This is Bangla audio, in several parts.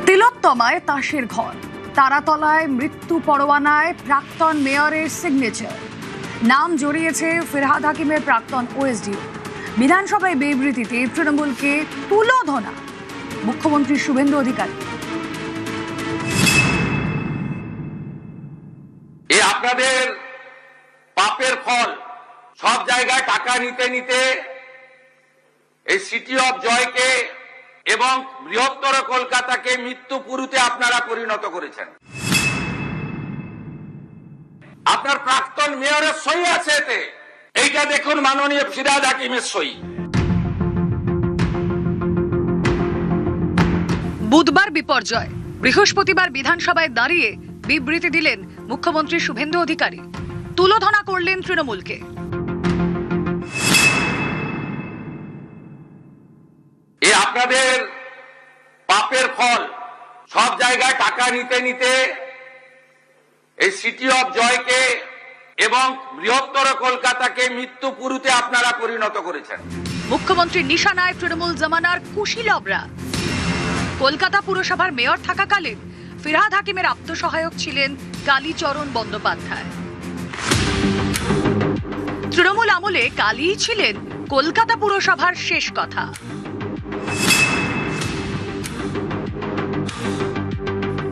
তিলোত্তমায় তাসের ঘর, তারাতলায় মৃত্যু পরোয়ানায় প্রাক্তন মেয়রের সিগনেচার, নাম জড়িয়েছে ফিরহাদ হাকিমের প্রাক্তন ওএসডিও। বিধানসভায় বিবৃতিতে তৃণমূলকে তুলোধনা মুখ্যমন্ত্রী শুভেন্দু অধিকারী। আপনাদের পাপের ফল, সব জায়গায় টাকা নিতে নিতে এই সিটি অফ জয়কে এবং বৃহত্তর কলকাতাকে মৃত্যুপুরীতে আপনারা পরিণত করেছেন। আপনার প্রাক্তন মেয়রের সই আছে এতে, এইটা দেখুন মাননীয় ফিরহাদ হাকিমের সই। বুধবার বিপর্যয়, বৃহস্পতিবার বিধানসভায় দাঁড়িয়ে বিবৃতি দিলেন মুখ্যমন্ত্রী শুভেন্দু অধিকারী। তুলোধনা করলেন তৃণমূলকে। আপনাদের পাপের ফল, সব জায়গায় টাকা নিতে নিতে এই সিটি অফ জয়কে এবং বৃহত্তর কলকাতাকে মৃত্যুপুরীতে আপনারা পরিণত করেছেন। মুখ্যমন্ত্রী নিশানায় তৃণমূল জমানার কুশীলবরা। কলকাতা পুরসভার মেয়র থাকাকালীন ফিরহাদ হাকিমের আত্মসহায়ক ছিলেন কালীচরণ বন্দ্যোপাধ্যায়। তৃণমূল আমলে কালী ছিলেন কলকাতা পুরসভার শেষ কথা।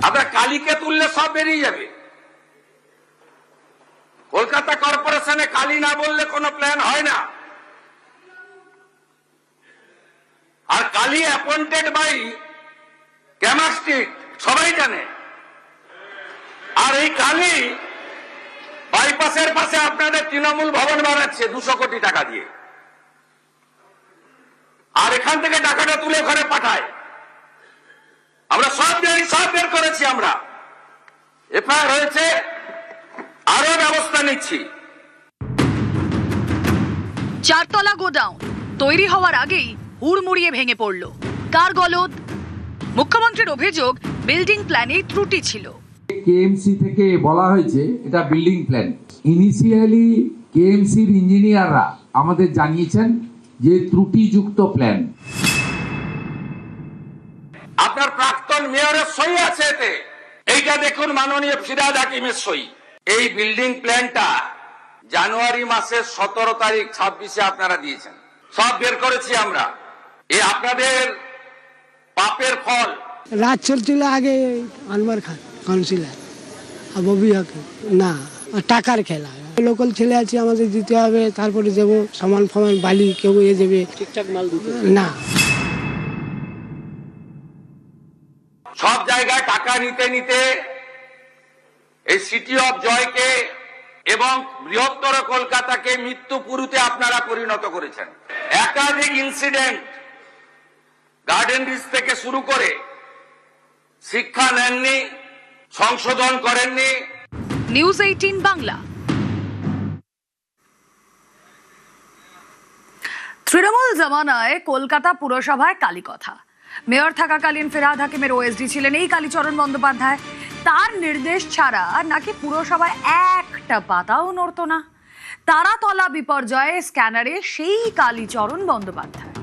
আপনার কালীকে তুললে সব বেরিয়ে যাবে। কলকাতা কর্পোরেশনে কালী না বললে কোনো প্ল্যান হয় না। আর কালী অ্যাপয়েন্টেড বাই ক্যামাস্ট্রিট, সবাই জানে। আর এই কালী বাইপাসের পাশে আপনাদের তৃণমূল ভবন বানাচ্ছে 200 কোটি টাকা দিয়ে, আর এখান থেকে টাকাটা তুলে ওখানে পাঠায়। আমরা সব জানি, সব বের করেছি, আমরা এফআইআর হয়েছে, আরো ব্যবস্থা নিচ্ছি। চারতলা গোডাউন তৈরি হওয়ার আগেই হুড়মুড়িয়ে ভেঙে পড়ল। কার গলদ? মুখ্যমন্ত্রীর অভিযোগ বিল্ডিং প্ল্যানে ত্রুটি ছিল। কেএমসি থেকে বলা হয়েছে এটা বিল্ডিং প্ল্যান। ইনিশিয়ালি কেএমসির ইঞ্জিনিয়াররা আমাদের জানিয়েছেন যে ত্রুটিযুক্ত প্ল্যান। আপনার প্রাক্তন মেয়রের সই আছে এতে, এইটা দেখুন মাননীয় ফিরহাদ হাকিমের সই। এই বিল্ডিং প্ল্যানটা জানুয়ারি মাসের 17 তারিখ 26-এ আপনারা দিয়েছেন, সব বের করেছি আমরা। আপনাদের পাপের ফল। রাত চলছিল আগে আনবার খান কাউন্সিলর, ববি হাকিম না, টাকার খেলা। লোকাল ছেলে আছে, আমাদের দিতে হবে, তারপরে যাবো সামান ফামান বালি, কেউ এ যাবে ঠিকঠাক মাল দিতে না। সব জায়গায় টাকা নিতে নিতে এই সিটি অফ জয়কে এবং বৃহত্তর কলকাতাকে মৃত্যুপুরীতে আপনারা পরিণত করেছেন। একাধিক ইনসিডেন্ট, গার্ডেন রিচ থেকে শুরু করে শিক্ষা নেননি, সংশোধন করেননি। নিউজ 18 বাংলা। তৃণমূল জমানায় কলকাতা পুরসভায় কালী কথা। মেয়র থাকাকালীন ফিরহাদ হাকিমের ওএসডি ছিলেন এই কালীচরণ বন্দ্যোপাধ্যায়। তার নির্দেশ ছাড়া নাকি পুরসভায় একটা পাতাও নড়ত না। তারাতলা বিপর্যয়ে স্ক্যানারে সেই কালীচরণ বন্দ্যোপাধ্যায়।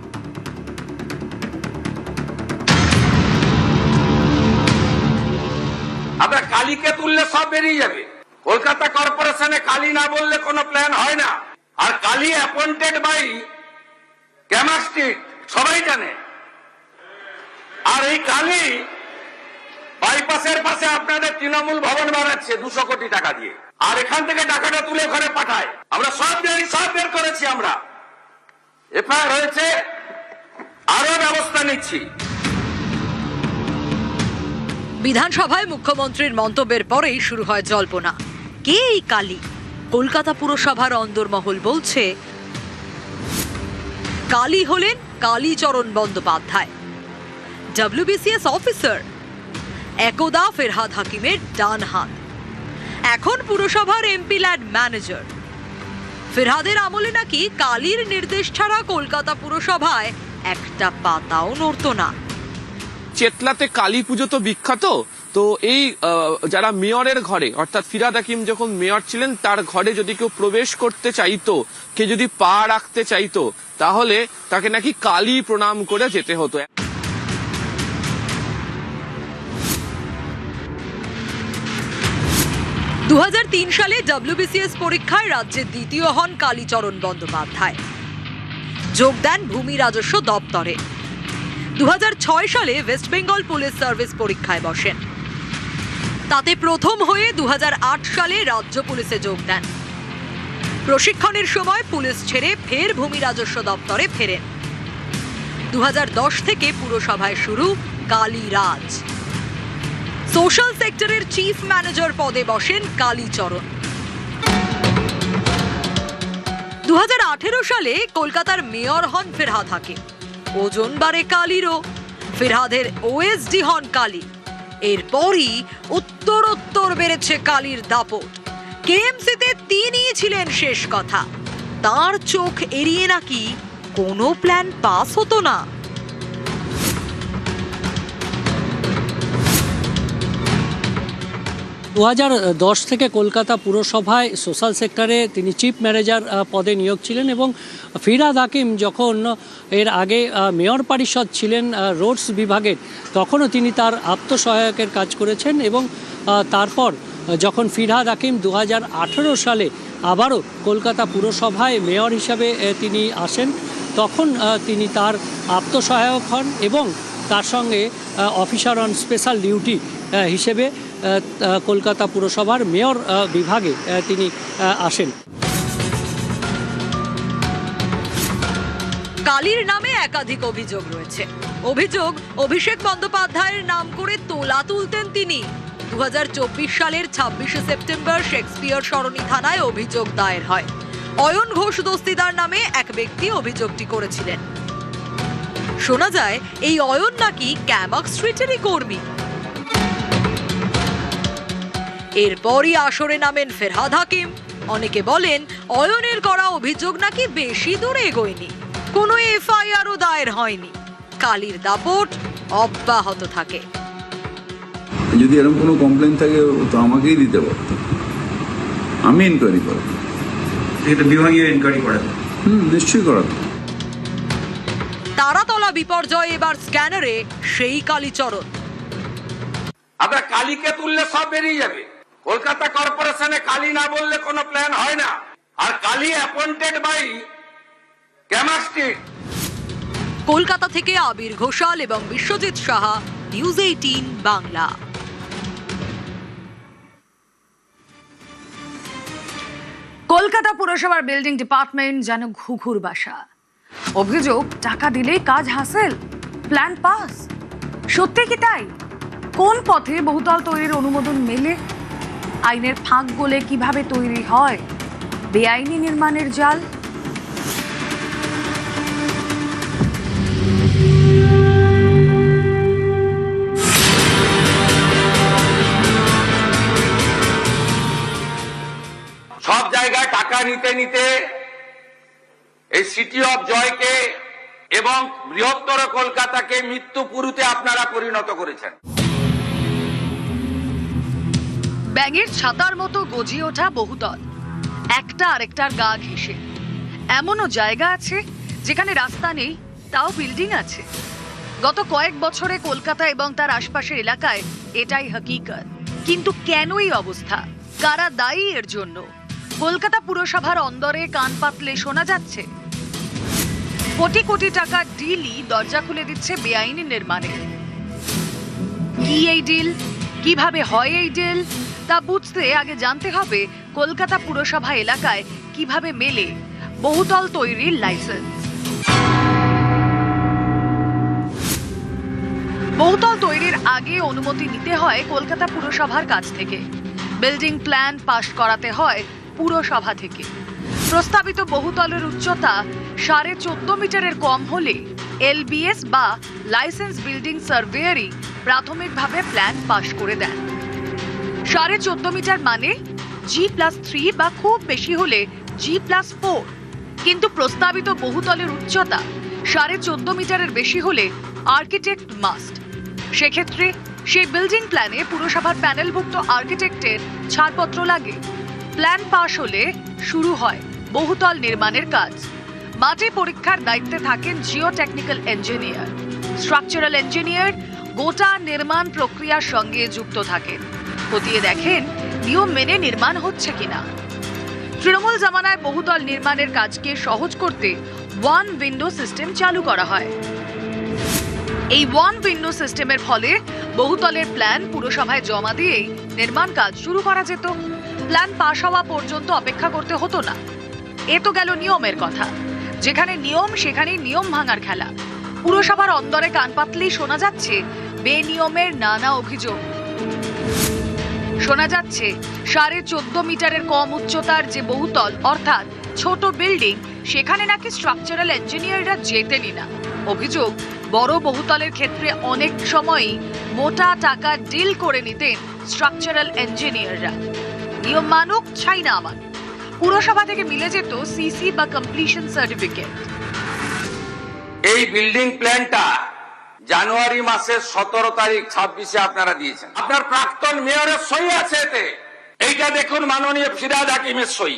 আপনার কালীকে তুললে সব বেরিয়ে যাবে। কলকাতা কর্পোরেশনে কালী না বললে কোনো প্ল্যান হয় না। আর কালী অ্যাপয়েন্টেড বাই ক্যামাস্ট্রিট, সবাই জানে। আর এই কালী বাইপাসের পাশে আপনাদের তৃণমূল ভবন বানাচ্ছে 200 কোটি টাকা দিয়ে, আর এখান থেকে টাকাটা তুলে ওখানে পাঠায়। আমরা সব জানি, সব বের করেছি আমরা। এফআইআর হয়েছে, আরো ব্যবস্থা নিচ্ছি। বিধানসভায় মুখ্যমন্ত্রীর মন্তব্যের পরেই শুরু হয় জল্পনা। কে এই কালী? কলকাতা পুরসভার অন্দরমহল বলছে কালী হলেন কালীচরণ বন্দ্যোপাধ্যায়, ডব্লিউবিসিএস অফিসার, একদা ফিরহাদ হাকিমের ডান হাত, এখন পুরসভার এমপি ল্যাড ম্যানেজার। ফিরহাদের আমলে নাকি কালীর নির্দেশ ছাড়া কলকাতা পুরসভায় একটা পাতাও নড়ত না। চেতলাতে কালী পুজো তো বিখ্যাত। তো এই যারা মেয়রের ঘরে, অর্থাৎ ফিরহাদ হাকিম যখন মেয়র ছিলেন তার ঘরে যদি কেউ প্রবেশ করতে চাইতো, কে যদি পা রাখতে চাইতো, তাহলে তাকে নাকি কালী প্রণাম করে যেতে হতো। 2003 সালে WBCS পরীক্ষায় রাজ্যের দ্বিতীয় হন কালীচরণ বন্দ্যোপাধ্যায়। যোগ দেন ভূমি রাজস্ব দপ্তরে। 2006 সালে ওয়েস্ট বেঙ্গল পুলিশ সার্ভিস পরীক্ষায় বসেন। তাতে প্রথম হয়ে 2008 সালে রাজ্য পুলিশে যোগ দেন। প্রশিক্ষণের সময় পুলিশ ছেড়ে ফের ভূমি রাজস্ব দপ্তরে ফেরেন। 2010 থেকে পুরসভায় শুরু কালীরাজ। সোশ্যাল সেক্টরের চিফ ম্যানেজার পদে বসেন কালীচরণ। 2018 সালে কলকাতার মেয়র হন ফিরহাদ হাকিম। ওজন বাড়ে কালীরও, ফিরহাদের ওএসডি হন কালী। এরপরই উত্তরোত্তর বেড়েছে কালীর দাপট। কেএমসিতে তিনিই ছিলেন শেষ কথা। তার চোখ এড়িয়ে নাকি কোনো প্ল্যান পাস হতো না। দু 2010 থেকে কলকাতা পুরসভায় সোশ্যাল সেক্টরে তিনি চিফ ম্যানেজার পদে নিয়োগ ছিলেন এবং ফিরহাদ হাকিম যখন এর আগে মেয়র পরিষদ ছিলেন রোডস বিভাগের, তখনও তিনি তার আত্মসহায়কের কাজ করেছেন এবং তারপর যখন ফিরহাদ হাকিম 2018 সালে আবারও কলকাতা পুরসভায় মেয়র হিসাবে তিনি আসেন, তখন তিনি তার আত্মসহায়ক হন এবং তার সঙ্গে অফিসার অন স্পেশাল ডিউটি হিসেবে কলকাতা পুরসভার মেয়র বিভাগে তিনি আসেন। কালীর নামে একাধিক অভিযোগ রয়েছে। অভিযোগ, অভিষেক বন্দ্যোপাধ্যায়ের নাম করে তোলা তুলতেন তিনি। 2024 সালের 26শে সেপ্টেম্বর শেক্সপিয়ার সরণি থানায় অভিযোগ দায়ের হয়। অয়ন ঘোষ দস্তিদার নামে এক ব্যক্তি অভিযোগটি করেছিলেন। শোনা যায় এই অয়ন নাকি ক্যামাক স্ট্রিটেরই কর্মী। এরপরই আসরে নামেন ফিরহাদ হাকিম। অনেকে বলেন অয়নের করা অভিযোগ নাকি বেশি দূরে এগোয়নি, কোনো এফআইআরও দায়ের হয়নি। কালীর দাপট অব্যাহত থাকে। যদি এরকম কোনো কমপ্লেন থাকে তো আমাকেই দিতে পারতো, আমি ইনকোয়ারি করাতাম। এটা বিভাগীয় ইনকোয়ারি করাতো। নিশ্চয়ই করাতো। তারাতলা বিপর্যয় এবার স্ক্যানারে সেই কালীচরণ। আপনার কালীকে তুললে সব বেরিয়ে যাবে। কলকাতা কর্পোরেশনে কালী না বললে কোনো প্ল্যান হয় না। আর Kali appointed by Camac street. Kolkata থেকে আবির ঘোষাল এবং বিশ্বজিৎ সাহা, নিউজ 18 বাংলা। কলকাতা পুরসভার বিল্ডিং ডিপার্টমেন্ট যেন ঘুঘুর বাসা। অভিযোগ, টাকা দিলেই কাজ হাসিল, প্ল্যান পাস। সত্যি কি তাই? কোন পথে বহুতল তৈরির অনুমোদন মেলে? আইনের ফাঁক গলে কিভাবে তৈরি হয় বেআইনি নির্মাণের জাল? সব জায়গায় টাকা নিতে নিতে এই সিটি অফ জয়কে এবং বৃহত্তর কলকাতাকে মৃত্যুপুরুতে আপনারা পরিণত করেছেন। ব্যাঙের ছাতার মতো গজিয়ে ওঠা বহুতল, একটা আরেকটার গা ঘেঁষে। এমনও জায়গা আছে যেখানে রাস্তা নেই, তাও বিল্ডিং আছে। গত কয়েক বছরে কলকাতা এবং তার আশপাশের এলাকায় এটাই হকিকত। কিন্তু কেন এই অবস্থা? কারা দায়ী এর জন্য? কলকাতা পুরসভার অন্দরে কান পাতলে শোনা যাচ্ছে কোটি কোটি টাকার ডিলই দরজা খুলে দিচ্ছে বেআইনি নির্মাণে। কি এই ডিল, কিভাবে হয় এই ডিল, তা বুঝতে আগে জানতে হবে কলকাতা পুরসভা এলাকায় কিভাবে মেলে বহুতল তৈরির লাইসেন্স। বহুতল তৈরির আগে অনুমতি নিতে হয় কলকাতা পুরসভার কাছ থেকে। বিল্ডিং প্ল্যান পাস করাতে হয় পুরসভা থেকে। প্রস্তাবিত বহুতলের উচ্চতা 14.5 মিটারের কম হলে এলবিএস বা লাইসেন্স বিল্ডিং সার্ভেয়ারই প্রাথমিকভাবে প্ল্যান পাস করে দেন। 14.5 মিটার মানে G+3 বা খুব বেশি হলে G+4। কিন্তু প্রস্তাবিত বহুতলের উচ্চতা 14.5 মিটারের বেশি হলে আর্কিটেক্ট মাস্ট। সেক্ষেত্রে সেই বিল্ডিং প্ল্যানে পুরসভার প্যানেলভুক্ত আর্কিটেক্টের ছাড়পত্র লাগে। প্ল্যান পাস হলে শুরু হয় বহুতল নির্মাণের কাজ। মাটি পরীক্ষার দায়িত্বে থাকেন Jio technical engineer, structural engineer. গোটা নির্মাণ প্রক্রিয়ার সঙ্গে যুক্ত থাকেন, খতিয়ে দেখেন নিয়ম মেনে নির্মাণ হচ্ছে কিনা। তৃণমূল জামানায় বহুতল নির্মাণের কাজকে সহজ করতে ওয়ান উইন্ডো সিস্টেম চালু করা হয়। এই ওয়ান উইন্ডো সিস্টেমের ফলে বহুতলের প্ল্যান পুরসভায় জমা দিয়েই নির্মাণ কাজ শুরু করা যেত। প্ল্যান পাশ হওয়া পর্যন্ত অপেক্ষা করতে হতো না। এ তো গেল নিয়মের কথা। যেখানে নিয়ম সেখানেই নিয়ম ভাঙার খেলা। পুরসভার অন্দরে কান পাতলেই শোনা যাচ্ছে বেনিয়মের নানা অভিযোগ। শোনা যাচ্ছে 14.5 মিটারের কম উচ্চতার যে বহুতল অর্থাৎ ছোট বিল্ডিং, সেখানে নাকি স্ট্রাকচারাল ইঞ্জিনিয়াররা যেতেনই না। অভিযোগ, বড় বহুতলের ক্ষেত্রে অনেক সময়ই মোটা টাকা ডিল করে নিতেন স্ট্রাকচারাল ইঞ্জিনিয়াররা। নিয়ম মানুক চাই না আমার, পুরসভা থেকে মিলে যেত সিসি বা কমপ্লিশন সার্টিফিকেট। এই বিল্ডিং প্ল্যানটা জানুয়ারি মাসের 17 তারিখ 26-এ আপনারা দিয়েছেন। আপনার প্রাক্তন মেয়রের সই আছে এতে। এইটা দেখুন, মাননীয় ফিরহাদ হাকিমের সই।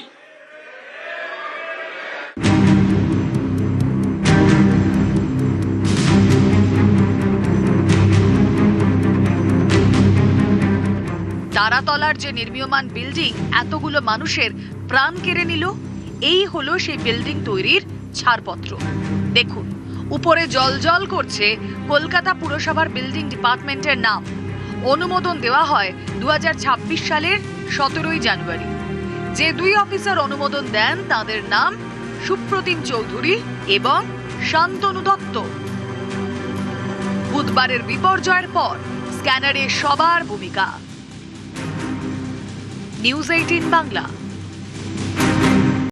তারাতলার যে নির্মীয়মান বিল্ডিং এতগুলো মানুষের প্রাণ কেড়ে নিল, এই হলো সেই বিল্ডিং তৈরির ছাড়পত্র। দেখুন, উপরে জলজল করছে কলকাতা পুরসভার বিল্ডিং ডিপার্টমেন্টের নাম। অনুমোদন দেওয়া হয় 2026 সালের 17 জানুয়ারি। যে দুই অফিসার অনুমোদন দেন তাদের নাম সুপ্রতিম চৌধুরী এবং শান্তনু দত্ত। বুধবারের বিপর্যয়ের পর স্ক্যানারে সবার ভূমিকা। নিউজ 18 বাংলা।